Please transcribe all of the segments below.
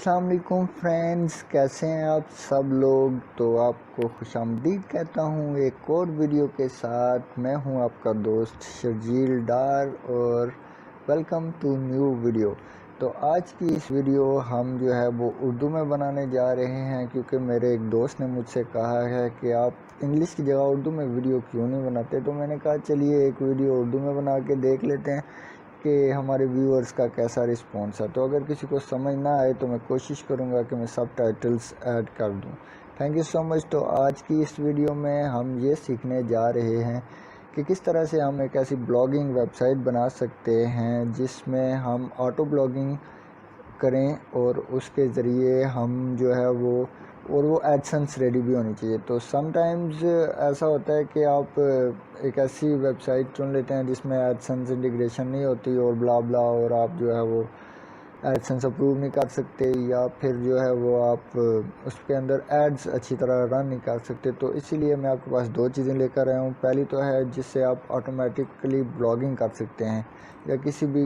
अस्सलाम वालेकुम फ्रेंड्स, कैसे हैं आप सब लोग। तो आपको खुशामदीद कहता हूँ एक और वीडियो के साथ। मैं हूँ आपका दोस्त शर्जील डार और वेलकम टू न्यू वीडियो। तो आज की इस वीडियो हम जो है वो उर्दू में बनाने जा रहे हैं, क्योंकि मेरे एक दोस्त ने मुझसे कहा है कि आप इंग्लिश की जगह उर्दू में वीडियो क्यों नहीं बनाते। तो मैंने कहा चलिए एक वीडियो उर्दू में बना के देख लेते हैं कि हमारे व्यूअर्स का कैसा रिस्पॉन्स है। तो अगर किसी को समझ ना आए तो मैं कोशिश करूँगा कि मैं सब टाइटल्स ऐड कर दूँ। Thank you so much. तो आज की इस वीडियो में हम ये सीखने जा रहे हैं कि किस तरह से हम एक ऐसी ब्लॉगिंग वेबसाइट बना सकते हैं जिसमें हम ऑटो ब्लॉगिंग करें और उसके ज़रिए हम जो है वो एडसेंस रेडी भी होनी चाहिए। तो समटाइम्स ऐसा होता है कि आप एक ऐसी वेबसाइट चुन लेते हैं जिसमें एडसेंस इंटीग्रेशन नहीं होती और ब्ला ब्ला, और आप जो है वो एडसेंस अप्रूव नहीं कर सकते, या फिर जो है वो आप उसके अंदर एड्स अच्छी तरह रन नहीं कर सकते। तो इसीलिए मैं आपके पास दो चीज़ें लेकर आया हूँ। पहली तो है जिससे आप ऑटोमेटिकली ब्लॉगिंग कर सकते हैं या किसी भी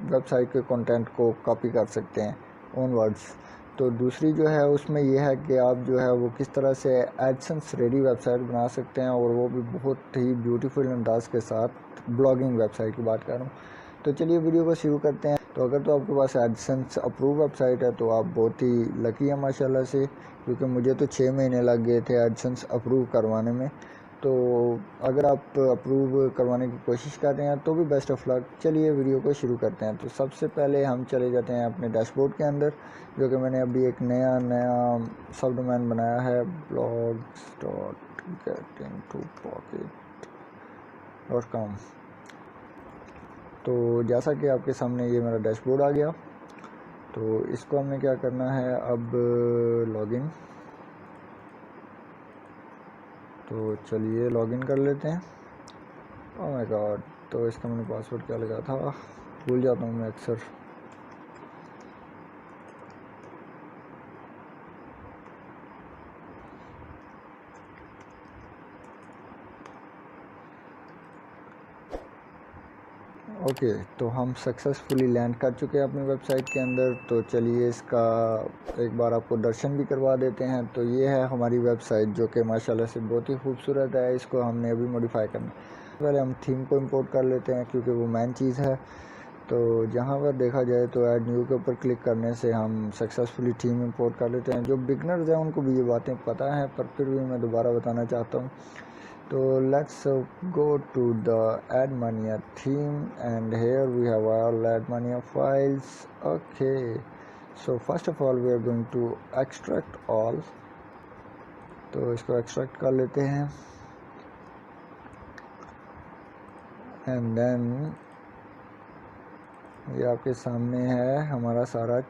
वेबसाइट के कंटेंट को कॉपी कर सकते हैं ओन वर्ड्स। तो दूसरी जो है उसमें यह है कि आप जो है वो किस तरह से एडसेंस रेडी वेबसाइट बना सकते हैं, और वो भी बहुत ही ब्यूटीफुल अंदाज के साथ। ब्लॉगिंग वेबसाइट की बात कर रहा हूँ। तो चलिए वीडियो को शुरू करते हैं। तो अगर तो आपके पास एडसेंस अप्रूव वेबसाइट है तो आप बहुत ही लकी हैं माशाल्लाह से, क्योंकि मुझे तो 6 महीने लग गए थे एडसेंस अप्रूव करवाने में। तो अगर आप अप्रूव करवाने की कोशिश कर रहे हैं तो भी बेस्ट ऑफ लक। चलिए वीडियो को शुरू करते हैं। तो सबसे पहले हम चले जाते हैं अपने डैशबोर्ड के अंदर, जो कि मैंने अभी एक नया सब डोमेन बनाया है, blogs.getintopocket.com। तो जैसा कि आपके सामने ये मेरा डैशबोर्ड आ गया। तो इसको हमने क्या करना है, अब लॉगिन। तो चलिए लॉगिन कर लेते हैं। ओह माय गॉड, तो इसका मैंने पासवर्ड क्या लगा था, भूल जाता हूँ मैं अक्सर। ओके, तो हम सक्सेसफुली लैंड कर चुके हैं अपनी वेबसाइट के अंदर। तो चलिए इसका एक बार आपको दर्शन भी करवा देते हैं। तो ये है हमारी वेबसाइट, जो कि माशाल्लाह से बहुत ही खूबसूरत है। इसको हमने अभी मॉडिफाई करना है। पहले हम थीम को इंपोर्ट कर लेते हैं, क्योंकि वो मेन चीज़ है। तो जहाँ पर देखा जाए तो ऐड न्यू के ऊपर क्लिक करने से हम सक्सेसफुली थीम इंपोर्ट कर लेते हैं। जो बिगनर्स हैं उनको भी ये बातें पता हैं, पर फिर भी मैं दोबारा बताना चाहता हूँ। तो let's go to the AdMania theme, and here we have all AdMania files. Okay, so first of all we are going to extract all। तो इसको एक्सट्रैक्ट कर लेते हैं, एंड देन ये आपके सामने है हमारा सारा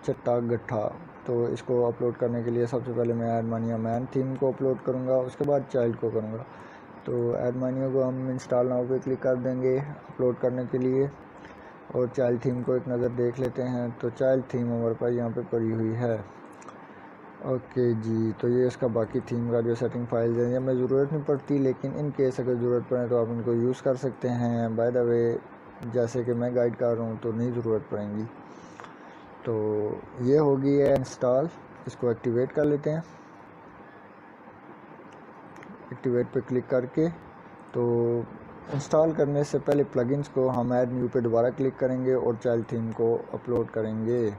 चट्टा गट्ठा। तो इसको अपलोड करने के लिए सबसे पहले मैं AdMania मैन थीम को अपलोड करूँगा, उसके बाद चाइल्ड को करूँगा। तो AdMania को हम इंस्टॉल नाउ पे क्लिक कर देंगे अपलोड करने के लिए, और चाइल्ड थीम को एक नज़र देख लेते हैं। तो चाइल्ड थीम हमारे पास यहाँ पे पड़ी हुई है। ओके जी, तो ये इसका बाकी थीम का जो सेटिंग फाइल्स हैं, ये हमें ज़रूरत नहीं पड़ती, लेकिन इन केस अगर ज़रूरत पड़े तो आप इनको यूज़ कर सकते हैं। बाय द वे, जैसे कि मैं गाइड कर रहा हूँ तो नहीं ज़रूरत पड़ेगी। तो ये हो गई है इंस्टॉल, इसको एक्टिवेट कर लेते हैं। एक्टिवेट पे क्लिक करके, तो इंस्टॉल करने से पहले प्लगइन्स को हम ऐड न्यू पे दोबारा क्लिक करेंगे और चाइल्ड थीम को अपलोड करेंगे।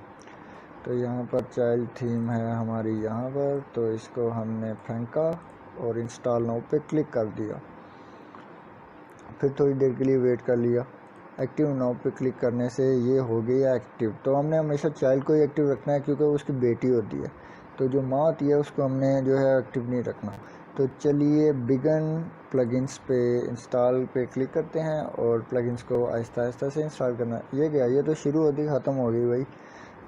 तो यहाँ पर चाइल्ड थीम है हमारी यहाँ पर, तो इसको हमने फेंका और इंस्टॉल नाउ पे क्लिक कर दिया। फिर थोड़ी देर के लिए वेट कर लिया। एक्टिव नाउ पे क्लिक करने से ये हो गई है एक्टिव। तो हमने हमेशा चाइल्ड को ही एक्टिव रखना है, क्योंकि उसकी बेटी होती है। तो जो माँ होती है उसको हमने जो है एक्टिव नहीं रखना। तो चलिए बिगन प्लगइन्स पे इंस्टॉल पे क्लिक करते हैं और प्लगइन्स को आहिस्ता आहिस्ता से इंस्टॉल करना। ये क्या, ये तो शुरू होती ख़त्म हो गई भाई।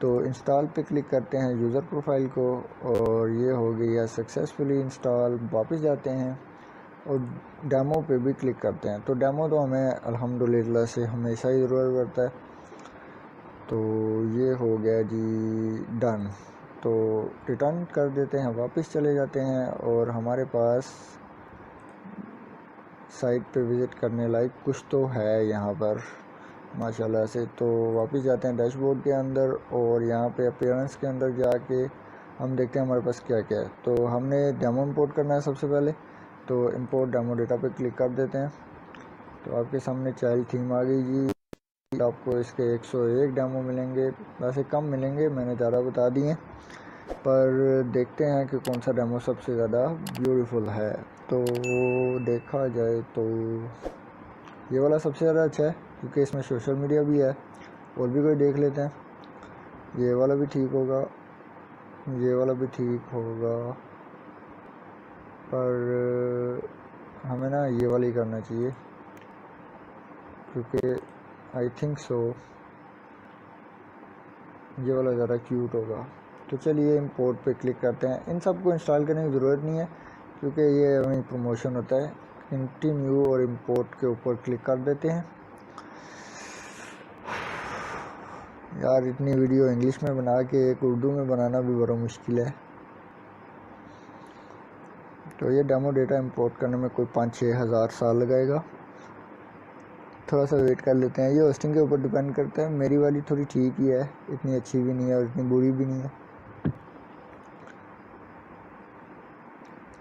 तो इंस्टॉल पे क्लिक करते हैं यूज़र प्रोफाइल को, और ये हो गई है सक्सेसफुली इंस्टॉल। वापस जाते हैं और डेमो पे भी क्लिक करते हैं। तो डेमो तो हमें अल्हम्दुलिल्लाह से हमेशा ही ज़रूरत पड़ता है। तो ये हो गया जी डन। तो रिटर्न कर देते हैं, वापस चले जाते हैं, और हमारे पास साइट पे विज़िट करने लायक कुछ तो है यहाँ पर। माशाल्लाह से। तो वापस जाते हैं डैशबोर्ड के अंदर और यहाँ पे अपीयरेंस के अंदर जाके हम देखते हैं हमारे पास क्या क्या है। तो हमने डेमो इंपोर्ट करना है सबसे पहले, तो इंपोर्ट डेमो डेटा पे क्लिक कर देते हैं। तो आपके सामने चाइल्ड थीम आ गई जी। आपको इसके 101 डेमो मिलेंगे, वैसे कम मिलेंगे, मैंने ज़्यादा बता दिए, पर देखते हैं कि कौन सा डेमो सबसे ज़्यादा ब्यूटीफुल है। तो देखा जाए तो ये वाला सबसे ज़्यादा अच्छा है क्योंकि इसमें सोशल मीडिया भी है। और भी कोई देख लेते हैं, ये वाला भी ठीक होगा, ये वाला भी ठीक होगा, पर हमें ना ये वाला ही करना चाहिए क्योंकि आई थिंक सो ये वाला ज़्यादा क्यूट होगा। तो चलिए इंपोर्ट पे क्लिक करते हैं। इन सब को इंस्टॉल करने की ज़रूरत नहीं है क्योंकि ये हमें प्रमोशन होता है। कंटिन्यू और इंपोर्ट के ऊपर क्लिक कर देते हैं। यार इतनी वीडियो इंग्लिश में बना के एक उर्दू में बनाना भी बड़ा मुश्किल है। तो ये डेमो डेटा इंपोर्ट करने में कोई 5-6 हज़ार साल लगाएगा। थोड़ा सा वेट कर लेते हैं। ये होस्टिंग के ऊपर डिपेंड करता है। मेरी वाली थोड़ी ठीक ही है, इतनी अच्छी भी नहीं है और इतनी बुरी भी नहीं है।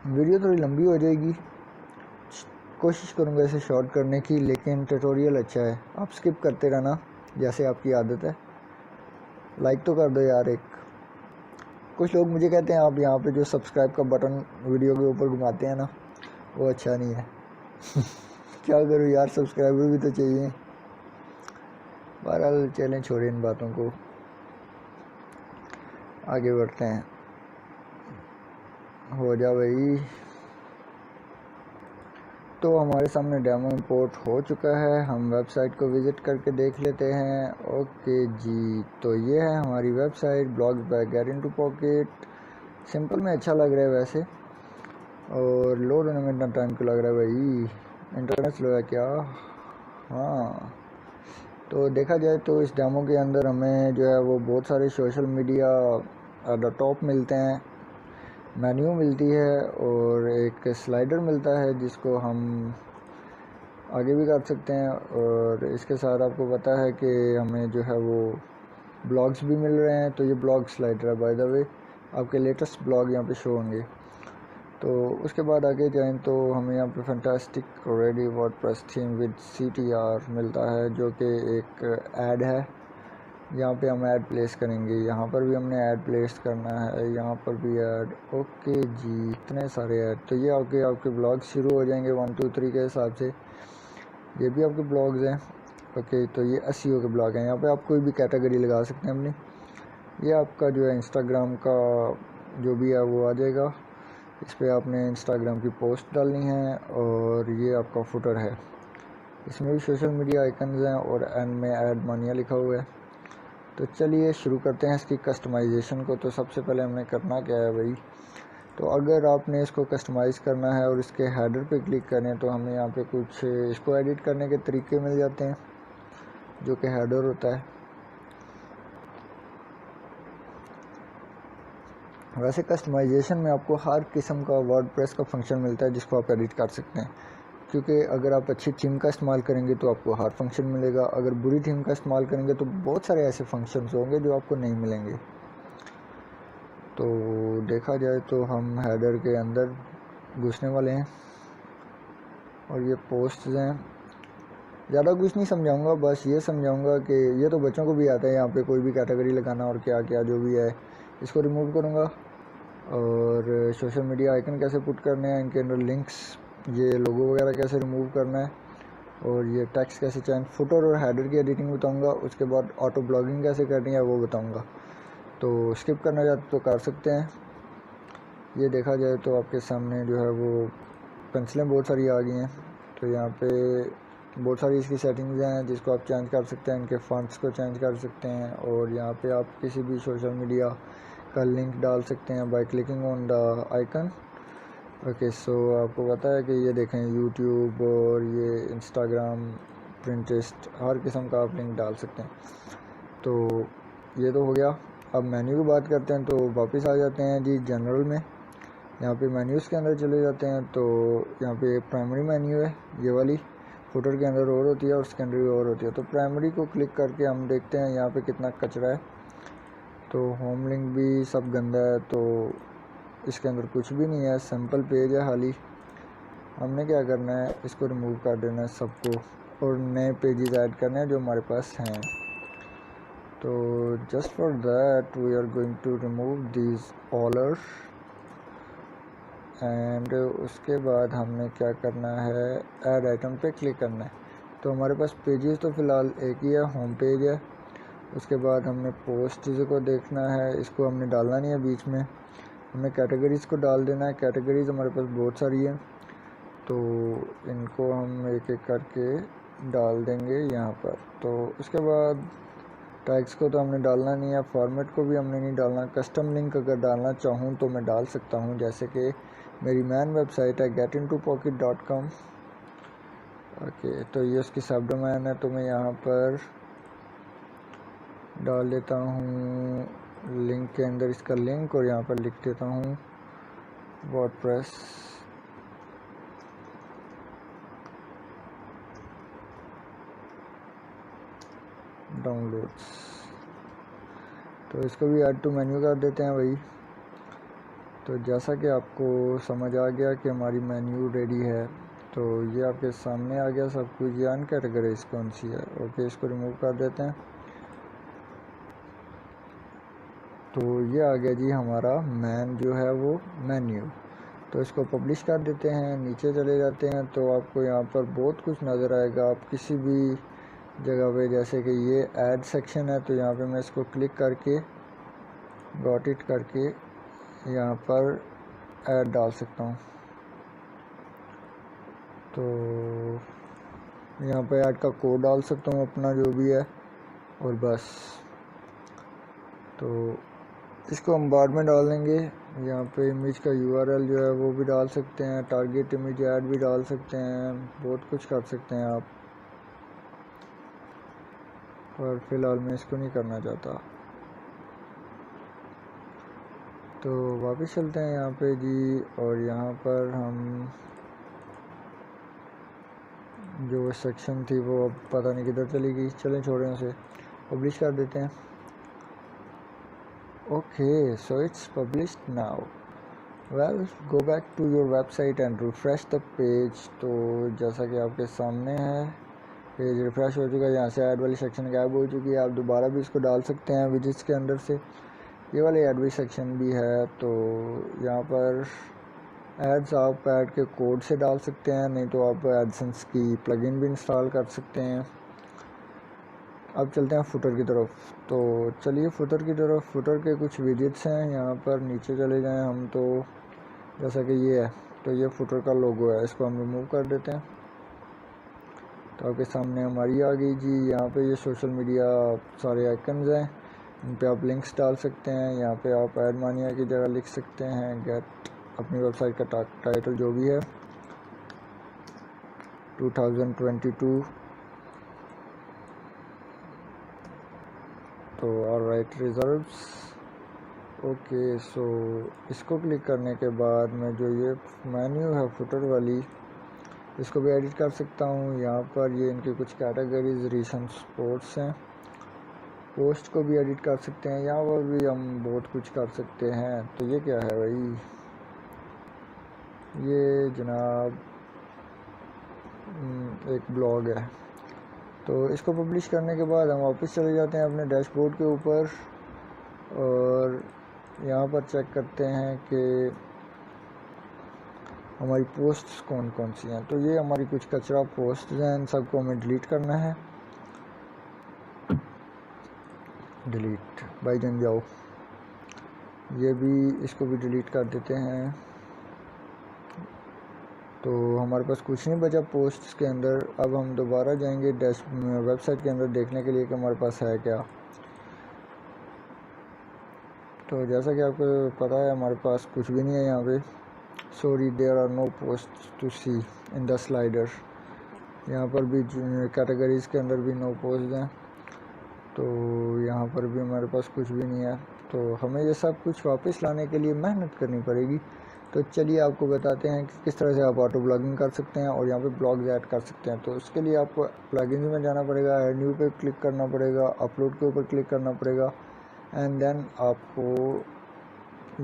वीडियो थोड़ी लंबी हो जाएगी, कोशिश करूँगा इसे शॉर्ट करने की, लेकिन ट्यूटोरियल अच्छा है। आप स्किप करते रहना जैसे आपकी आदत है। लाइक तो कर दो यार एक। कुछ लोग मुझे कहते हैं आप यहाँ पे जो सब्सक्राइब का बटन वीडियो के ऊपर घुमाते हैं ना, वो अच्छा नहीं है। क्या करूँ यार, सब्सक्राइबर भी तो चाहिए। बहरहाल चलें, छोड़ें इन बातों को, आगे बढ़ते हैं। हो जा भाई। तो हमारे सामने डेमो इंपोर्ट हो चुका है। हम वेबसाइट को विज़िट करके देख लेते हैं। ओके जी, तो ये है हमारी website blogs by get into pocket. Simple में अच्छा लग रहा है वैसे, और लोड होने में इतना टाइम क्यों लग रहा है भाई? इंटरनेट स्लो है क्या? हाँ, तो देखा जाए तो इस डेमो के अंदर हमें जो है वो बहुत सारे social media at the top मिलते हैं, मेन्यू मिलती है और एक स्लाइडर मिलता है जिसको हम आगे भी कर सकते हैं। और इसके साथ आपको पता है कि हमें जो है वो ब्लॉग्स भी मिल रहे हैं। तो ये ब्लॉग स्लाइडर है बाय द वे, आपके लेटेस्ट ब्लॉग यहाँ पे शो होंगे। तो उसके बाद आगे जाएं तो हमें यहाँ पे fantastic ready WordPress theme with CTR मिलता है, जो कि एक ऐड है। यहाँ पे हम ऐड प्लेस करेंगे, यहाँ पर भी हमने ऐड प्लेस करना है, यहाँ पर भी ऐड। ओके जी, इतने सारे ऐड। तो ये आपके ब्लॉग शुरू हो जाएंगे 1 2 3 के हिसाब से। ये भी आपके ब्लॉग्स हैं। ओके, तो ये SEO के ब्लॉग हैं। यहाँ पे आप कोई भी कैटेगरी लगा सकते हैं अपनी। ये आपका जो है इंस्टाग्राम का जो भी है वो आ जाएगा। इस पर आपने इंस्टाग्राम की पोस्ट डालनी है और ये आपका फुटर है। इसमें भी सोशल मीडिया आइकन्स हैं और एंड में ऐड मानिया लिखा हुआ है। तो चलिए शुरू करते हैं इसकी कस्टमाइजेशन को। तो सबसे पहले हमने करना क्या है भाई, तो अगर आपने इसको कस्टमाइज़ करना है और इसके हेडर पे क्लिक करें तो हमें यहाँ पे कुछ इसको एडिट करने के तरीके मिल जाते हैं, जो कि हेडर होता है। वैसे कस्टमाइजेशन में आपको हर किस्म का वर्डप्रेस का फंक्शन मिलता है जिसको आप एडिट कर सकते हैं, क्योंकि अगर आप अच्छी थीम का इस्तेमाल करेंगे तो आपको हर फंक्शन मिलेगा। अगर बुरी थीम का इस्तेमाल करेंगे तो बहुत सारे ऐसे फंक्शंस होंगे जो आपको नहीं मिलेंगे। तो देखा जाए तो हम हेडर के अंदर घुसने वाले हैं और ये पोस्ट्स हैं। ज़्यादा कुछ नहीं समझाऊंगा, बस ये समझाऊंगा कि ये तो बच्चों को भी आता है यहाँ पे कोई भी कैटेगरी लगाना और क्या क्या जो भी है। इसको रिमूव करूँगा और सोशल मीडिया आइकन कैसे पुट करने हैं, इनके अंदर लिंक्स, ये लोगो वगैरह कैसे रिमूव करना है, और ये टेक्स्ट कैसे चेंज, फुटर और हेडर की एडिटिंग बताऊंगा। उसके बाद ऑटो ब्लॉगिंग कैसे करनी है वो बताऊंगा। तो स्किप करना चाहते तो कर सकते हैं। ये देखा जाए तो आपके सामने जो है वो पेंसिलें बहुत सारी आ गई हैं। तो यहाँ पे बहुत सारी इसकी सेटिंग्स हैं जिसको आप चेंज कर सकते हैं, इनके फॉन्ट्स को चेंज कर सकते हैं, और यहाँ पे आप किसी भी सोशल मीडिया का लिंक डाल सकते हैं by clicking on the icon. Okay, so आपको पता है कि ये देखें यूट्यूब और ये इंस्टाग्राम, पिंटरेस्ट, हर किस्म का आप लिंक डाल सकते हैं। तो ये तो हो गया। अब मेन्यू की बात करते हैं। तो वापस आ जाते हैं जी जनरल में, यहाँ पे मेन्यूज़ के अंदर चले जाते हैं। तो यहाँ पे प्राइमरी मेन्यू है ये वाली, फुटर के अंदर और होती है और सेकेंडरी और होती है। तो प्राइमरी को क्लिक करके हम देखते हैं यहाँ पे कितना कचरा है। तो होम लिंक भी सब गंदा है, तो इसके अंदर कुछ भी नहीं है, सिंपल पेज है खाली। हमने क्या करना है, इसको रिमूव कर देना है सबको और नए पेजेस ऐड करने हैं जो हमारे पास हैं। तो just for that we are going to remove this ऑलर एंड उसके बाद हमने क्या करना है, ऐड आइटम पे क्लिक करना है। तो हमारे पास पेजेस तो फ़िलहाल एक ही है, होम पेज है। उसके बाद हमने पोस्ट को देखना है, इसको हमने डालना नहीं है बीच में, हमें कैटेगरीज़ को डाल देना है। कैटेगरीज़ हमारे पास बहुत सारी हैं, तो इनको हम एक एक करके डाल देंगे यहाँ पर। तो उसके बाद टैग्स को तो हमने डालना नहीं है, फॉर्मेट को भी हमने नहीं डालना। कस्टम लिंक अगर डालना चाहूँ तो मैं डाल सकता हूँ, जैसे कि मेरी मैन वेबसाइट है getintopocket.com। ओके, तो ये उसकी सब डोमेन है, तो मैं यहाँ पर डाल देता हूँ लिंक के अंदर इसका लिंक और यहाँ पर लिख देता हूँ वर्डप्रेस डाउनलोड्स। तो इसको भी ऐड टू मेन्यू कर देते हैं भाई। तो जैसा कि आपको समझ आ गया कि हमारी मेन्यू रेडी है, तो ये आपके सामने आ गया सब कुछ। ये अनकैटेगराइज कौन सी है, ओके, इसको रिमूव कर देते हैं। तो ये आ गया जी हमारा मैन जो है वो मेन्यू। तो इसको पब्लिश कर देते हैं, नीचे चले जाते हैं तो आपको यहाँ पर बहुत कुछ नज़र आएगा। आप किसी भी जगह पे, जैसे कि ये ऐड सेक्शन है, तो यहाँ पे मैं इसको क्लिक करके गॉट इट करके यहाँ पर ऐड डाल सकता हूँ। तो यहाँ पे ऐड का कोड डाल सकता हूँ अपना जो भी है, और बस। तो इसको हम बाद में डाल देंगे। यहाँ पे इमेज का URL जो है वो भी डाल सकते हैं, टारगेट इमेज ऐड भी डाल सकते हैं, बहुत कुछ कर सकते हैं आप, पर फिलहाल मैं इसको नहीं करना चाहता। तो वापस चलते हैं यहाँ पे जी, और यहाँ पर हम जो सेक्शन थी वो अब पता नहीं किधर चली गई, चलें छोड़ें उसे, पब्लिश कर देते हैं। Okay, so it's published now. Well, go back to your website and refresh the page. तो जैसा कि आपके सामने है, पेज रिफ्रेश हो चुका है, यहाँ से ऐड वाली सेक्शन गायब हो चुकी है। आप दोबारा भी इसको डाल सकते हैं विजिट्स के अंदर से। ये वाले ऐड वाली सेक्शन भी है, तो यहाँ पर एड्स आप ऐड के कोड से डाल सकते हैं, नहीं तो आप एडसेंस की प्लगइन भी इंस्टॉल कर सकते हैं। अब चलते हैं फुटर की तरफ। तो चलिए फुटर की तरफ। फुटर के कुछ विजिट्स हैं, यहाँ पर नीचे चले जाएं हम, तो जैसा कि ये है, तो ये फुटर का लोगो है, इसको हम रिमूव कर देते हैं। तो आपके सामने हमारी आ गई जी। यहाँ पे ये सोशल मीडिया सारे आइकन्स हैं, इन पे आप लिंक्स डाल सकते हैं। यहाँ पे आप ऐड मानिया की जगह लिख सकते हैं गेट अपनी वेबसाइट का टाइटल जो भी है 2022। तो ऑलराइट रिजर्व्स। ओके, सो इसको क्लिक करने के बाद मैं जो ये मेन्यू है फुटर वाली, इसको भी एडिट कर सकता हूँ। यहाँ पर ये इनकी कुछ कैटेगरीज रीसेंट स्पोर्ट्स हैं, पोस्ट को भी एडिट कर सकते हैं। यहाँ पर भी हम बहुत कुछ कर सकते हैं। तो ये क्या है भाई, ये जनाब एक ब्लॉग है। तो इसको पब्लिश करने के बाद हम वापस चले जाते हैं अपने डैशबोर्ड के ऊपर, और यहाँ पर चेक करते हैं कि हमारी पोस्ट्स कौन कौन सी हैं। तो ये हमारी कुछ कचरा पोस्ट्स हैं, इन सबको हमें डिलीट करना है। डिलीट भाई जन जाओ, ये भी, इसको भी डिलीट कर देते हैं। तो हमारे पास कुछ नहीं बचा पोस्ट्स के अंदर। अब हम दोबारा जाएंगे वेबसाइट के अंदर देखने के लिए कि हमारे पास है क्या। तो जैसा कि आपको पता है हमारे पास कुछ भी नहीं है यहाँ पे। Sorry, there are no post to see in the slider. यहाँ पर भी कैटेगरीज़ के अंदर भी नो पोस्ट हैं, तो यहाँ पर भी हमारे पास कुछ भी नहीं है। तो हमें ये सब कुछ वापस लाने के लिए मेहनत करनी पड़ेगी। तो चलिए आपको बताते हैं कि किस तरह से आप ऑटो ब्लॉगिंग कर सकते हैं और यहाँ पे ब्लॉग्स ऐड कर सकते हैं। तो उसके लिए आपको प्लगइन्स में जाना पड़ेगा, ऐड न्यू पे क्लिक करना पड़ेगा, अपलोड के ऊपर क्लिक करना पड़ेगा एंड देन आपको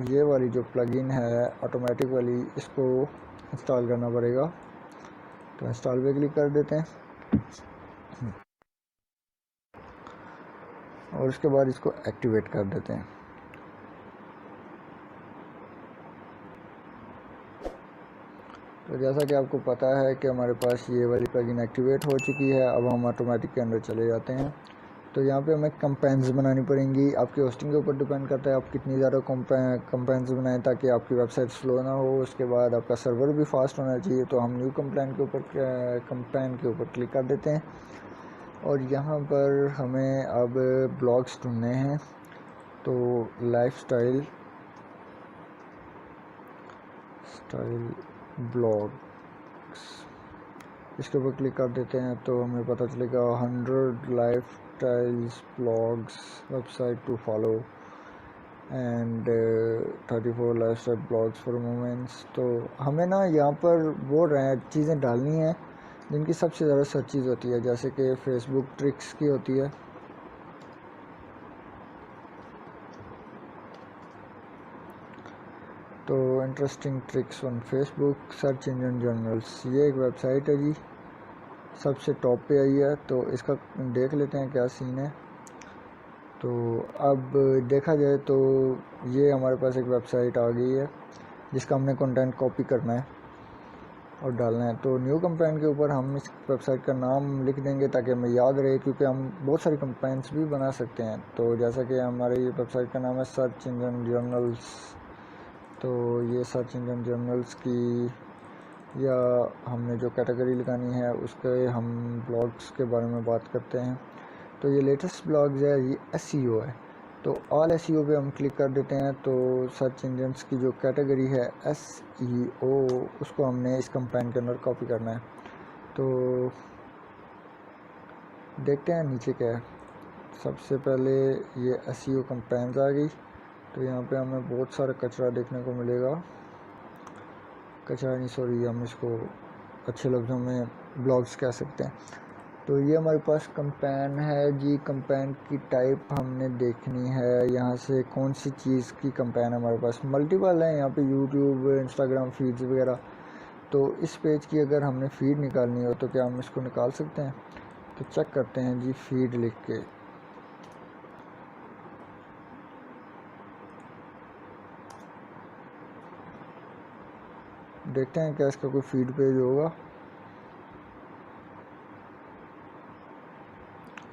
ये वाली जो प्लगइन है ऑटोमेटिक वाली, इसको इंस्टॉल करना पड़ेगा। तो इंस्टॉल पे क्लिक कर देते हैं और उसके बाद इसको एक्टिवेट कर देते हैं। तो जैसा कि आपको पता है कि हमारे पास ये वाली प्लगइन एक्टिवेट हो चुकी है। अब हम ऑटोमेटिक के अंदर चले जाते हैं। तो यहाँ पे हमें कंपेन्स बनानी पड़ेंगी। आपकी होस्टिंग के ऊपर डिपेंड करता है आप कितनी ज़्यादा कंपेन्स बनाएं ताकि आपकी वेबसाइट स्लो ना हो। उसके बाद आपका सर्वर भी फास्ट होना चाहिए। तो हम न्यू कंपेन के ऊपर क्लिक कर देते हैं और यहाँ पर हमें अब ब्लॉग्स ढूंढने हैं। तो लाइफस्टाइल ब्लॉग्स, इसके ऊपर क्लिक कर देते हैं तो हमें पता चलेगा 100 lifestyles blogs website to follow and 34 lifestyle blogs for moments. तो हमें ना यहाँ पर वो चीज़ें डालनी हैं जिनकी सबसे ज़्यादा सर्चेज होती है, जैसे कि फेसबुक ट्रिक्स की होती है। तो interesting tricks on Facebook search engine journals, ये एक वेबसाइट है जी, सबसे टॉप पे आई है। तो इसका देख लेते हैं क्या सीन है। तो अब देखा जाए तो ये हमारे पास एक वेबसाइट आ गई है जिसका हमने कंटेंट कॉपी करना है और डालना है। तो न्यू कंपेन के ऊपर हम इस वेबसाइट का नाम लिख देंगे ताकि हमें याद रहे, क्योंकि हम बहुत सारी कंपेन्स भी बना सकते हैं। तो जैसा कि हमारे ये वेबसाइट का नाम है सर्च इंजन जर्नल्स। तो ये सर्च इंजन जर्नल्स की या हमने जो कैटेगरी लगानी है उसके हम ब्लॉग्स के बारे में बात करते हैं। तो ये लेटेस्ट ब्लॉग्स है, ये SEO है। तो ऑल SEO पे हम क्लिक कर देते हैं। तो सर्च इंजन्स की जो कैटेगरी है SEO, उसको हमने इस कंपेन के अंदर कॉपी करना है। तो देखते हैं नीचे क्या है। सबसे पहले ये SEO कंपेन्स आ गई। तो यहाँ पे हमें बहुत सारा कचरा देखने को मिलेगा, कचरा नहीं सॉरी, हम इसको अच्छे लफ्ज़ों में ब्लॉग्स कह सकते हैं। तो ये हमारे पास कंपेन है जी। कंपेन की टाइप हमने देखनी है, यहाँ से कौन सी चीज़ की कंपेन है हमारे पास। मल्टीपल है यहाँ पे, यूट्यूब, इंस्टाग्राम फीड्स वगैरह। तो इस पेज की अगर हमने फीड निकालनी हो तो क्या हम इसको निकाल सकते हैं? तो चेक करते हैं जी, फीड लिख के। देखते हैं क्या इसका कोई फीड पेज होगा।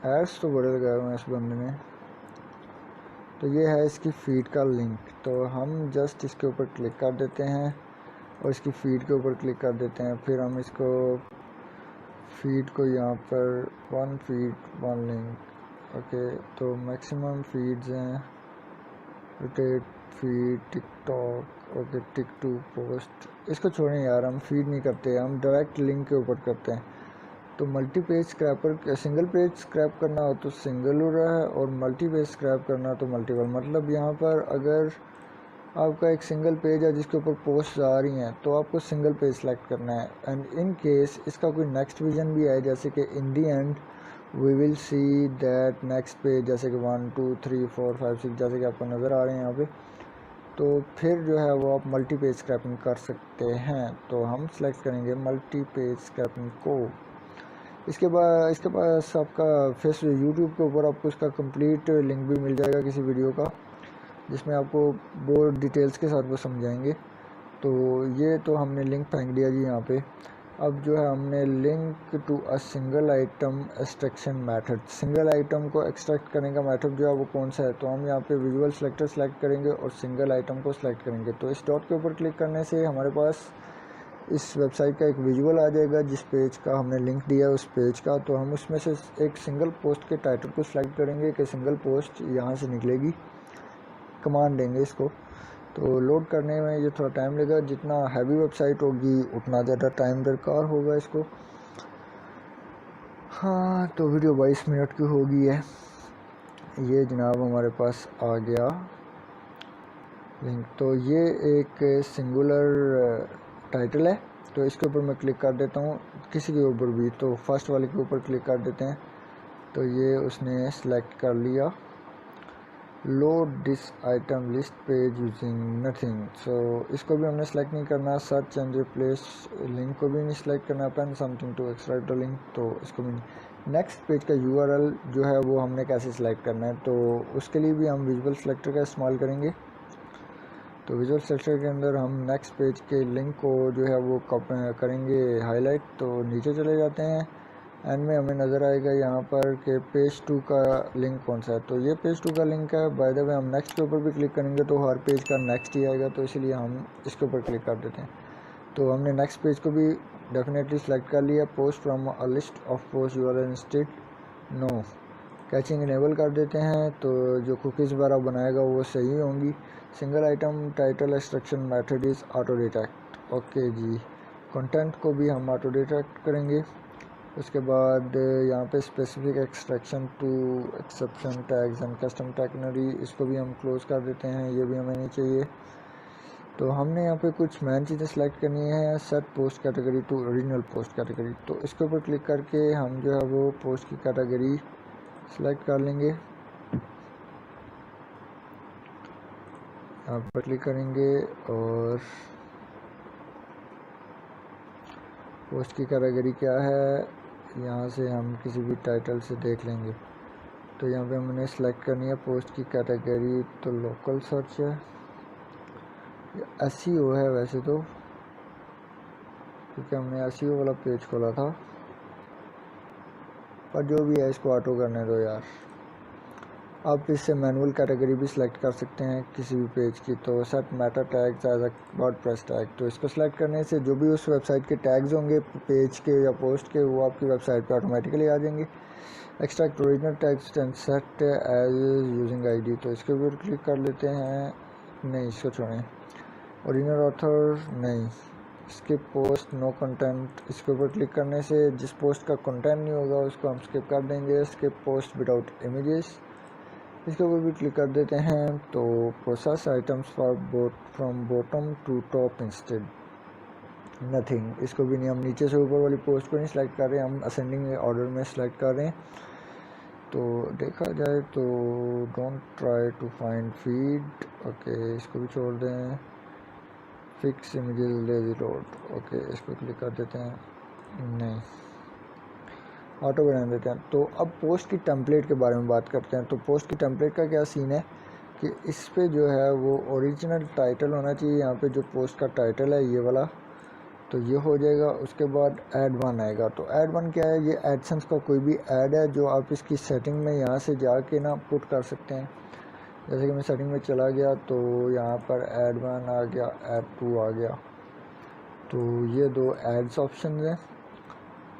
एड्स तो बड़े लगाए हुए हैं इस बंदे ने। तो ये है इसकी फीड का लिंक। तो हम जस्ट इसके ऊपर क्लिक कर देते हैं और इसकी फीड के ऊपर क्लिक कर देते हैं। फिर हम इसको फीड को यहाँ पर 1 फीड 1 लिंक, ओके। तो मैक्सिमम फीड्स हैं rotate feed, TikTok, okay, tick two post. इसको छोड़ें यार, हम फीड नहीं करते, हम डायरेक्ट लिंक के ऊपर करते हैं। तो multi page scraper, single page scrap करना हो तो सिंगल हो रहा है और मल्टी पेज स्क्रैप करना हो तो मल्टीपल। मतलब यहाँ पर अगर आपका एक सिंगल पेज है जिसके ऊपर पोस्ट आ रही हैं तो आपको सिंगल पेज सेलेक्ट करना है। एंड इन केस इसका कोई नेक्स्ट विजन भी है, जैसे कि in the end we will see that next page, जैसे कि 1 2 3 4 5 6 जैसे कि आपको नज़र आ रहे हैं यहाँ पे, तो फिर जो है वो आप मल्टी पेज स्क्रैपिंग कर सकते हैं। तो हम सेलेक्ट करेंगे मल्टी पेज स्क्रैपिंग को। इसके पास आपका यूट्यूब के ऊपर आपको इसका कंप्लीट लिंक भी मिल जाएगा किसी वीडियो का, जिसमें आपको बहुत डिटेल्स के साथ वो समझाएंगे। तो ये तो हमने लिंक फेंक दिया जी यहाँ पे। अब जो है हमने link to a single item extraction method, single item को एक्सट्रैक्ट करने का मेथड जो है वो कौन सा है। तो हम यहाँ पे विजुअल सेलेक्टर सेलेक्ट करेंगे और सिंगल आइटम को सिलेक्ट करेंगे। तो इस डॉट के ऊपर क्लिक करने से हमारे पास इस वेबसाइट का एक विजुअल आ जाएगा जिस पेज का हमने लिंक दिया है उस पेज का। तो हम उसमें से एक सिंगल पोस्ट के टाइटल को सिलेक्ट करेंगे कि सिंगल पोस्ट यहाँ से निकलेगी, कमांड देंगे इसको। तो लोड करने में ये थोड़ा टाइम लगेगा, जितना हैवी वेबसाइट होगी उतना ज़्यादा टाइम दरकार होगा इसको। हाँ, तो वीडियो 22 मिनट की होगी है। ये जनाब हमारे पास आ गया लिंक। तो ये एक सिंगुलर टाइटल है, तो इसके ऊपर मैं क्लिक कर देता हूँ, किसी के ऊपर भी। तो फर्स्ट वाले के ऊपर क्लिक कर देते हैं, तो ये उसने सेलेक्ट कर लिया। Load this item list page using nothing. So इसको भी हमने सेलेक्ट नहीं करना। सर्च एंड रिप्लेस लिंक को भी नहीं सेलेक्ट करना। Pen something to extract the link, तो इसको भी नहीं। नेक्स्ट पेज का यूआरएल जो है वो हमने कैसे सिलेक्ट करना है, तो उसके लिए भी हम विजुअल सेलेक्टर का इस्तेमाल करेंगे। तो विजुअल सेलेक्टर के अंदर हम नेक्स्ट पेज के लिंक को जो है वो करेंगे हाईलाइट। तो नीचे चले जाते हैं, एंड में हमें नज़र आएगा यहाँ पर कि पेज 2 का लिंक कौन सा है। तो ये पेज 2 का लिंक है। बाय द वे हम नेक्स्ट के ऊपर भी क्लिक करेंगे तो हर पेज का नेक्स्ट ही आएगा, तो इसीलिए हम इसके ऊपर क्लिक कर देते हैं। तो हमने नेक्स्ट पेज को भी डेफिनेटली सेलेक्ट कर लिया। Post from a list of post URL instead no. Caching enable कर देते हैं, तो जो कुकीज़ वगैरह बनाएगा वो सही होंगी। Single item title extraction method is auto detect. Okay जी, कंटेंट को भी हम ऑटो डिटेक्ट करेंगे। उसके बाद यहाँ पे specific extraction to exception tags and custom टैगनरी, इसको भी हम क्लोज कर देते हैं, ये भी हमें नहीं चाहिए। तो हमने यहाँ पे कुछ मेन चीज़ें सेलेक्ट करनी है। Set post category to original post category, तो इसके ऊपर क्लिक करके हम जो है वो पोस्ट की कैटेगरी सेलेक्ट कर लेंगे। यहाँ पर क्लिक करेंगे और पोस्ट की कैटेगरी क्या है, यहाँ से हम किसी भी टाइटल से देख लेंगे। तो यहाँ पे हमने सेलेक्ट करनी है पोस्ट की कैटेगरी, तो लोकल सर्च है, एसईओ है वैसे तो, क्योंकि हमने एसईओ वाला पेज खोला था, पर जो भी है इसको ऑटो करने दो यार। आप इससे मैनुअल कैटेगरी भी सिलेक्ट कर सकते हैं किसी भी पेज की। तो set meta tags as a WordPress tag, तो इसको सेलेक्ट करने से जो भी उस वेबसाइट के टैग्स होंगे पेज के या पोस्ट के, वो आपकी वेबसाइट पे ऑटोमेटिकली आ जाएंगे। Extract original text and set as using ID, तो इसके ऊपर क्लिक कर लेते हैं। नहीं, इसको छोड़ें। ओरिजिनल ऑथर नहीं, स्किप पोस्ट नो कंटेंट, इसके ऊपर क्लिक करने से जिस पोस्ट का कंटेंट नहीं होगा उसको हम स्किप कर देंगे। स्किप पोस्ट विदाउट इमेजेस, इसके ऊपर भी क्लिक कर देते हैं। तो process items for from bottom to top instead nothing, इसको भी नहीं, हम नीचे से ऊपर वाली पोस्ट को नहीं सिलेक्ट कर रहे हैं, हम असेंडिंग ऑर्डर में सिलेक्ट कर रहे हैं। तो देखा जाए तो don't try to find feed, okay इसको भी छोड़ दें। Fix images lazy load, okay इसको क्लिक कर देते हैं, नहीं ऑटो बना देते हैं। तो अब पोस्ट की टेम्पलेट के बारे में बात करते हैं। तो पोस्ट की टेम्पलेट का क्या सीन है कि इस पे जो है वो ओरिजिनल टाइटल होना चाहिए। यहाँ पे जो पोस्ट का टाइटल है ये वाला, तो ये हो जाएगा। उसके बाद ऐड वन आएगा। तो ऐड वन क्या है, ये एडसेंस का कोई भी ऐड है जो आप इसकी सेटिंग में यहाँ से जाके ना पुट कर सकते हैं। जैसे कि मैं सेटिंग में चला गया तो यहाँ पर ऐड वन आ गया, ऐड टू आ गया, तो ये दो एड्स ऑप्शन हैं।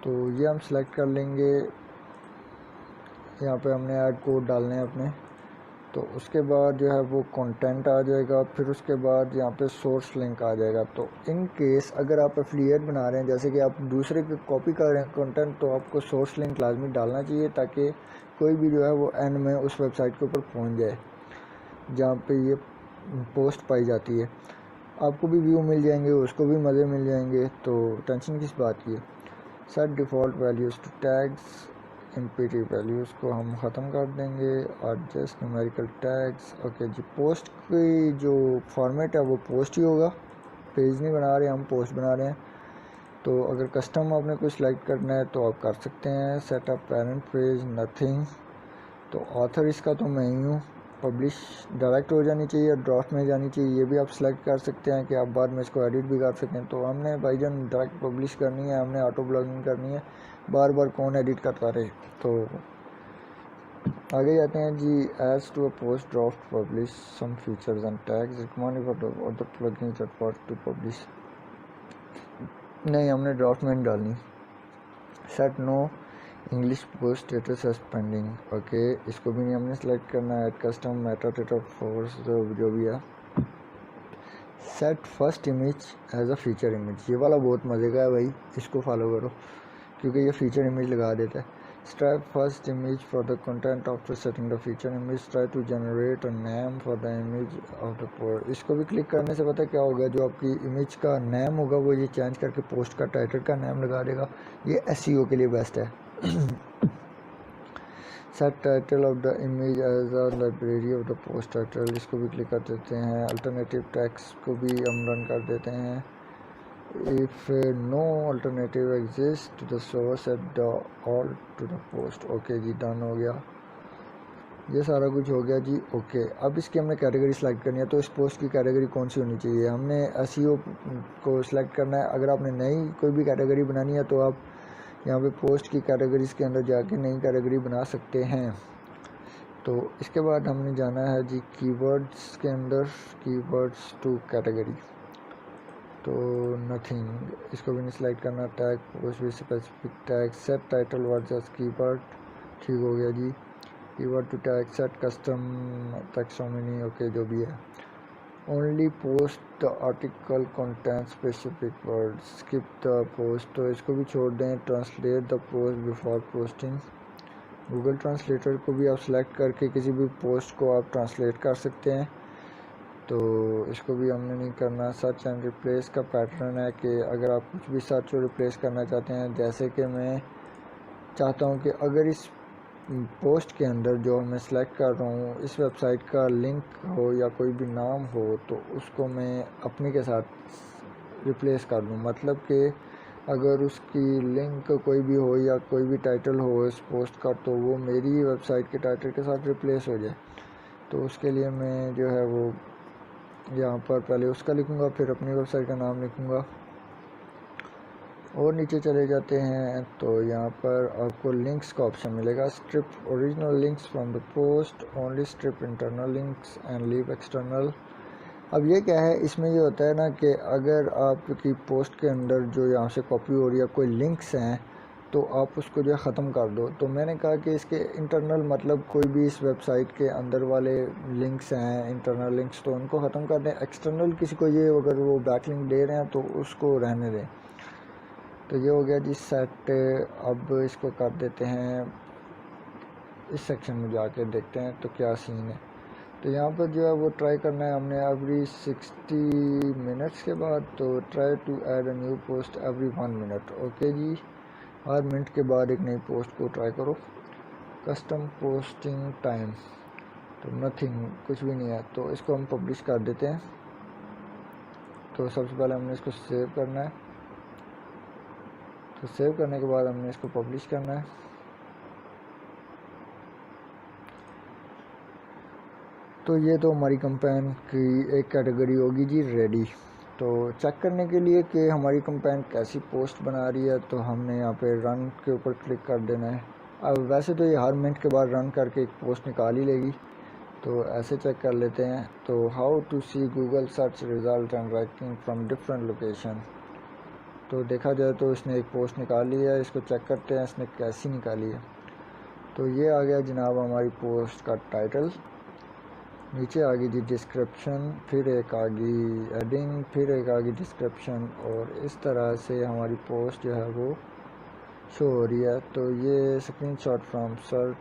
तो ये हम सेलेक्ट कर लेंगे। यहाँ पे हमने ऐड कोड डालने हैं अपने। तो उसके बाद जो है वो कंटेंट आ जाएगा। फिर उसके बाद यहाँ पे सोर्स लिंक आ जाएगा। तो इन केस अगर आप एफिलिएट बना रहे हैं, जैसे कि आप दूसरे की कॉपी कर रहे हैं कंटेंट, तो आपको सोर्स लिंक लाजमी डालना चाहिए ताकि कोई भी जो है वो एंड में उस वेबसाइट के ऊपर पहुँच जाए जहाँ पे ये पोस्ट पाई जाती है। आपको भी व्यू मिल जाएंगे, उसको भी मज़े मिल जाएंगे, तो टेंशन किस बात की है। Set default values to tags, empty values को हम ख़त्म कर देंगे और जस्ट न्यूमेरिकल टैग्स। ओके जी, पोस्ट की जो फॉर्मेट है वो पोस्ट ही होगा, पेज नहीं बना रहे हम, पोस्ट बना रहे हैं। तो अगर कस्टम आपने कोई सिलेक्ट करना है तो आप कर सकते हैं। सेटअप पेरेंट पेज नथिंग, तो ऑथर इसका तो मैं ही हूँ। पब्लिश डायरेक्ट हो जानी चाहिए, ड्राफ्ट में जानी चाहिए, ये भी आप सेलेक्ट कर सकते हैं कि आप बाद में इसको एडिट भी कर सकें। तो हमने भाईजान डायरेक्ट पब्लिश करनी है, हमने ऑटो ब्लॉगिंग करनी है, बार बार कौन एडिट करता रहे। तो आगे जाते हैं जी। As to a post draft publish some features and tags recommended for the plugins to publish, नहीं हमने ड्राफ्ट में डालनी। Set no English post status as pending, okay इसको भी नहीं हमने सेलेक्ट करना है। कस्टम मेटा डेटा फोर्स जो भी है। Set first image as a feature image, ये वाला बहुत मज़े का है भाई, इसको फॉलो करो क्योंकि ये फीचर इमेज लगा देता है। Stripe first image for the content after setting the feature image. Try to generate a name for the image of the post. इसको भी क्लिक करने से पता क्या होगा, जो आपकी इमेज का नेम होगा वो ये चेंज करके पोस्ट का टाइटल का नेम लगा देगा। ये SEO के लिए बेस्ट है। Set title of the image as a library of the post title, इसको भी क्लिक कर देते हैं। अल्टरनेटिव टेक्स्ट को भी हम रन कर देते हैं। If no alternative exist to the source at the all to the post. Okay जी, डन हो गया, ये सारा कुछ हो गया जी। ओके, अब इसकी हमने कैटेगरी सेलेक्ट करनी है। तो इस पोस्ट की कैटेगरी कौन सी होनी चाहिए, हमने SEO को सिलेक्ट करना है। अगर आपने नई कोई भी कैटेगरी बनानी है तो आप यहाँ पे पोस्ट की कैटेगरीज के अंदर जाके नई कैटेगरी बना सकते हैं। तो इसके बाद हमने जाना है जी कीवर्ड्स के अंदर, कीवर्ड्स टू कैटेगरी। तो नथिंग, इसको भी नहीं सिलेक्ट करना। टैग पोस्ट भी specific tag, set title word just keyword, ठीक हो गया जी। Keyword to tag, set custom taxonomy, okay जो भी है। Only post the article content specific word, skip the post, तो इसको भी छोड़ दें। Translate the post before posting, Google translator को भी आप सेलेक्ट करके किसी भी पोस्ट को आप ट्रांसलेट कर सकते हैं। तो इसको भी हमने नहीं करना। सर्च एंड रिप्लेस का पैटर्न है कि अगर आप कुछ भी सर्च और रिप्लेस करना चाहते हैं, जैसे कि मैं चाहता हूं कि अगर इस पोस्ट के अंदर जो मैं सेलेक्ट कर रहा हूँ इस वेबसाइट का लिंक हो या कोई भी नाम हो, तो उसको मैं अपने के साथ रिप्लेस कर दूँ। मतलब कि अगर उसकी लिंक कोई भी हो या कोई भी टाइटल हो इस पोस्ट का, तो वो मेरी वेबसाइट के टाइटल के साथ रिप्लेस हो जाए। तो उसके लिए मैं जो है वो यहाँ पर पहले उसका लिखूँगा, फिर अपनी वेबसाइट का नाम लिखूँगा और नीचे चले जाते हैं। तो यहाँ पर आपको लिंक्स का ऑप्शन मिलेगा। Strip original links from the post, only strip internal links and leave external. अब ये क्या है, इसमें ये होता है ना कि अगर आपकी पोस्ट के अंदर जो यहाँ से कॉपी हो रही है कोई लिंक्स हैं, तो आप उसको जो है ख़त्म कर दो। तो मैंने कहा कि इसके इंटरनल मतलब कोई भी इस वेबसाइट के अंदर वाले लिंक्स हैं इंटरनल लिंक्स, तो उनको ख़त्म कर दें। एक्सटर्नल किसी को ये अगर वो बैकलिंक दे रहे हैं तो उसको रहने दें। तो ये हो गया जी सेट। अब इसको कर देते हैं, इस सेक्शन में जाके देखते हैं तो क्या सीन है। तो यहाँ पर जो है वो ट्राई करना है हमने एवरी 60 मिनट्स के बाद। तो try to add a new post every 1 minute. Okay जी, हर मिनट के बाद एक नई पोस्ट को ट्राई करो। कस्टम पोस्टिंग टाइम, तो नथिंग, कुछ भी नहीं है। तो इसको हम पब्लिश कर देते हैं। तो सबसे पहले हमने इसको सेव करना है। तो सेव करने के बाद हमने इसको पब्लिश करना है। तो ये तो हमारी कंपेन की एक कैटेगरी होगी जी रेडी। तो चेक करने के लिए कि हमारी कंपेन कैसी पोस्ट बना रही है, तो हमने यहाँ पे रन के ऊपर क्लिक कर देना है। अब वैसे तो ये हर मिनट के बाद रन करके एक पोस्ट निकाल ही लेगी, तो ऐसे चेक कर लेते हैं। तो how to see Google search result and ranking from different location. तो देखा जाए तो इसने एक पोस्ट निकाल ली है, इसको चेक करते हैं इसने कैसी निकाली है। तो ये आ गया जनाब हमारी पोस्ट का टाइटल, नीचे आ गई जी डिस्क्रिप्शन, फिर एक आ गई हेडिंग, फिर एक आ गई डिस्क्रिप्शन, और इस तरह से हमारी पोस्ट जो है वो शो हो रही है। तो ये स्क्रीनशॉट फ्रॉम सर्च,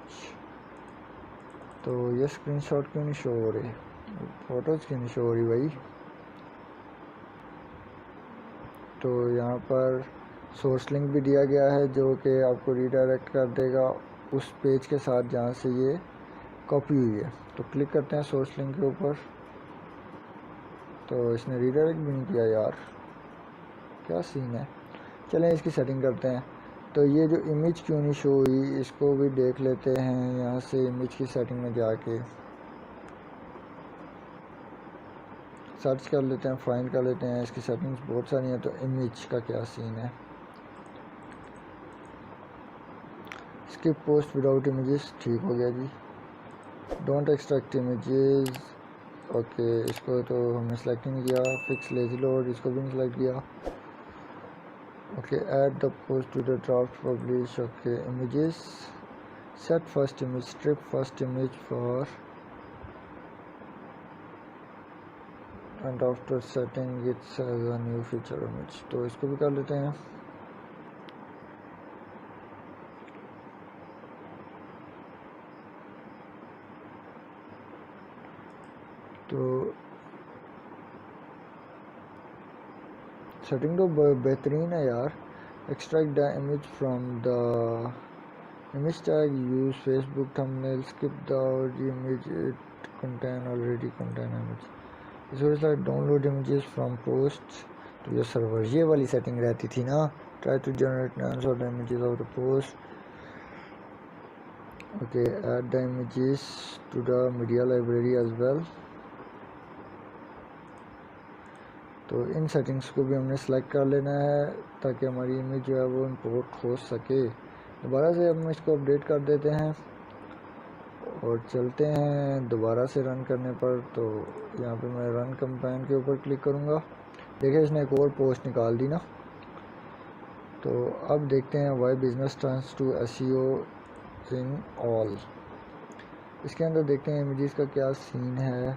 तो ये स्क्रीनशॉट क्यों नहीं शो हो रही, फ़ोटोज़ क्यों नहीं शो हो रही भाई। तो यहाँ पर सोर्स लिंक भी दिया गया है जो कि आपको रीडायरेक्ट कर देगा उस पेज के साथ जहाँ से ये कॉपी हुई है। तो क्लिक करते हैं सोर्स लिंक के ऊपर। तो इसने रीडायरेक्ट भी नहीं किया यार, क्या सीन है। चलें इसकी सेटिंग करते हैं। तो ये जो इमेज क्यों नहीं शो हुई इसको भी देख लेते हैं। यहाँ से इमेज की सेटिंग में जाके सर्च कर लेते हैं, फाइंड कर लेते हैं। इसकी सेटिंग्स बहुत सारी हैं, तो इमेज का क्या सीन है। स्किप पोस्ट विदाउट इमेजेस, ठीक हो गया जी। डोंट एक्सट्रैक्ट इमेजेस, ओके इसको तो हमने सेलेक्ट ही नहीं किया। फिक्स लेजी लोड, इसको भी नहीं सेलेक्ट किया। Okay add the post to the draft publish, okay images, set first image, strip first image for and after setting its as a new feature image. तो इसको भी कर लेते हैं। सेटिंग तो बेहतरीन है यार। Extract the image from the image tag, use Facebook thumbnail, skip the image, it already contain image. इसको like download images from posts to your server, ये वाली सेटिंग रहती थी ना। try to generate names or the images of the post. Okay, add the images to the media library as well. तो इन settings को भी हमने सेलेक्ट कर लेना है ताकि हमारी इमेज जो है वो इंपोर्ट हो सके। दोबारा से हम इसको अपडेट कर देते हैं और चलते हैं दोबारा से रन करने पर। तो यहाँ पे मैं रन कैंपेन के ऊपर क्लिक करूँगा। देखिए इसने एक और पोस्ट निकाल दी ना। तो अब देखते हैं why business turns to SEO in all. इसके अंदर देखते हैं इमेजेस का क्या सीन है।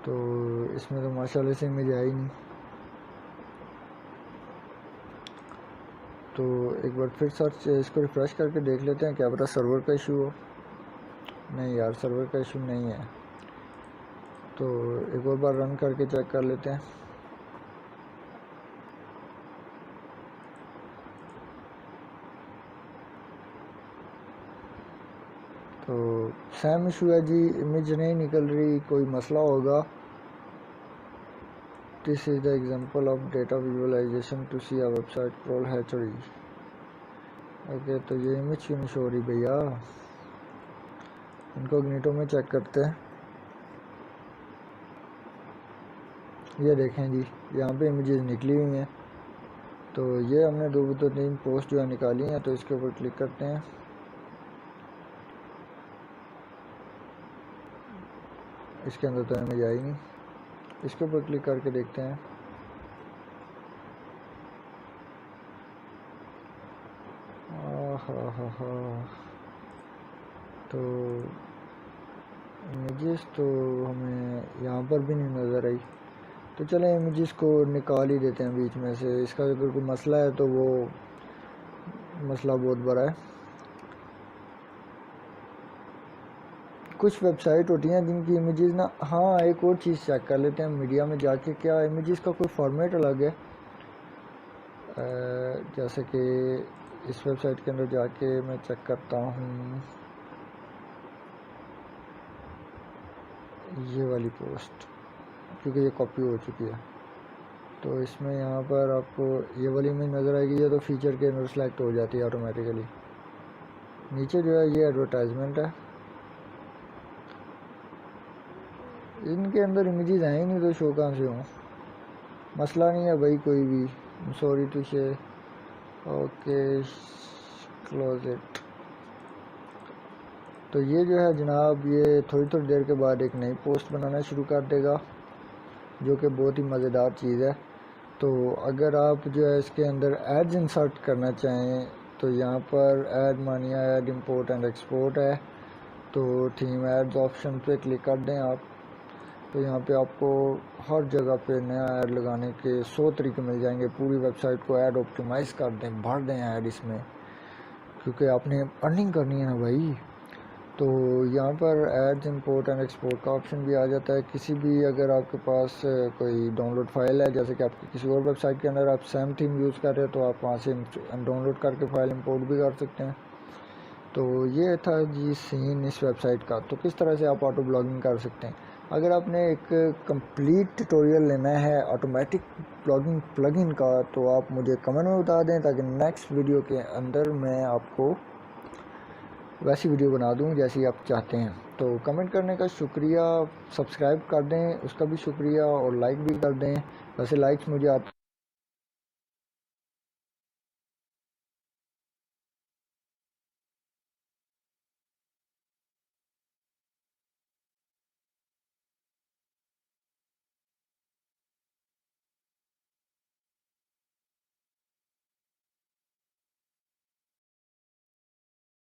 तो इसमें तो माशाल्लाह से इमेज आई नहीं। तो एक बार फिर सर्च इसको रिफ़्रेश करके देख लेते हैं, क्या पता सर्वर का इशू हो। नहीं यार, सर्वर का इशू नहीं है। तो एक और बार रन करके चेक कर लेते हैं। तो सेम इशू है जी, इमेज नहीं निकल रही, कोई मसला होगा। This is the example of data visualisation to see a website crawl hatchery. Okay, तो ये इमेज क्यों नहीं शो रही भैया? इनकॉग्निटो में चेक करते हैं। ये देखें जी, यहाँ पे इमेजेस निकली हुई हैं। तो ये हमने दो तीन पोस्ट जो है निकाली हैं। तो इसके ऊपर क्लिक करते हैं। इसके अंदर तो इमेज आई नहीं। इसके ऊपर क्लिक करके देखते हैं। तो इमेजेस तो हमें यहाँ पर भी नहीं नज़र आई। तो चलें इमेजेस को निकाल ही देते हैं बीच में से। इसका अगर कोई मसला है तो वो मसला बहुत बड़ा है। कुछ वेबसाइट होती हैं जिनकी इमेजेस ना, हाँ एक और चीज़ चेक कर लेते हैं मीडिया में जाके, क्या इमेजेस का कोई फॉर्मेट अलग है। जैसे कि इस वेबसाइट के अंदर जाके मैं चेक करता हूँ ये वाली पोस्ट, क्योंकि ये कॉपी हो चुकी है। तो इसमें यहाँ पर आपको ये वाली इमेज नज़र आएगी। ये तो फीचर के अंदर सेलेक्ट हो जाती है ऑटोमेटिकली। नीचे जो है ये एडवर्टाइजमेंट है। इनके अंदर इमेजेस हैं ही नहीं तो शो कहाँ से हों? मसला नहीं है भाई कोई भी। Sorry to share. Okay, close it. तो ये जो है जनाब, ये थोड़ी देर के बाद एक नई पोस्ट बनाना शुरू कर देगा, जो कि बहुत ही मज़ेदार चीज़ है। तो अगर आप जो है इसके अंदर एड्स इंसर्ट करना चाहें तो यहाँ पर ऐड मानिया, ऐड इंपोर्ट एंड एक्सपोर्ट है। तो थीम एड्स ऑप्शन पे क्लिक कर दें आप। तो यहाँ पे आपको हर जगह पे नया ऐड लगाने के 100 तरीके मिल जाएंगे। पूरी वेबसाइट को ऐड ऑप्टिमाइज़ कर दें, भर दें ऐड इसमें, क्योंकि आपने अर्निंग करनी है ना भाई। तो यहाँ पर एड्स इंपोर्ट एंड एक्सपोर्ट का ऑप्शन भी आ जाता है। किसी भी अगर आपके पास कोई डाउनलोड फाइल है, जैसे कि आपकी किसी और वेबसाइट के अंदर आप सेम थीम यूज़ कर रहे हो, तो आप वहाँ से डाउनलोड करके फ़ाइल इंपोर्ट भी कर सकते हैं। तो ये था जी सीन इस वेबसाइट का। तो किस तरह से आप ऑटो ब्लॉगिंग कर सकते हैं। अगर आपने एक कंप्लीट ट्यूटोरियल लेना है ऑटोमेटिक ब्लॉगिंग प्लगइन का, तो आप मुझे कमेंट में बता दें, ताकि नेक्स्ट वीडियो के अंदर मैं आपको वैसी वीडियो बना दूं जैसी आप चाहते हैं। तो कमेंट करने का शुक्रिया, सब्सक्राइब कर दें उसका भी शुक्रिया, और लाइक भी कर दें। वैसे लाइक्स मुझे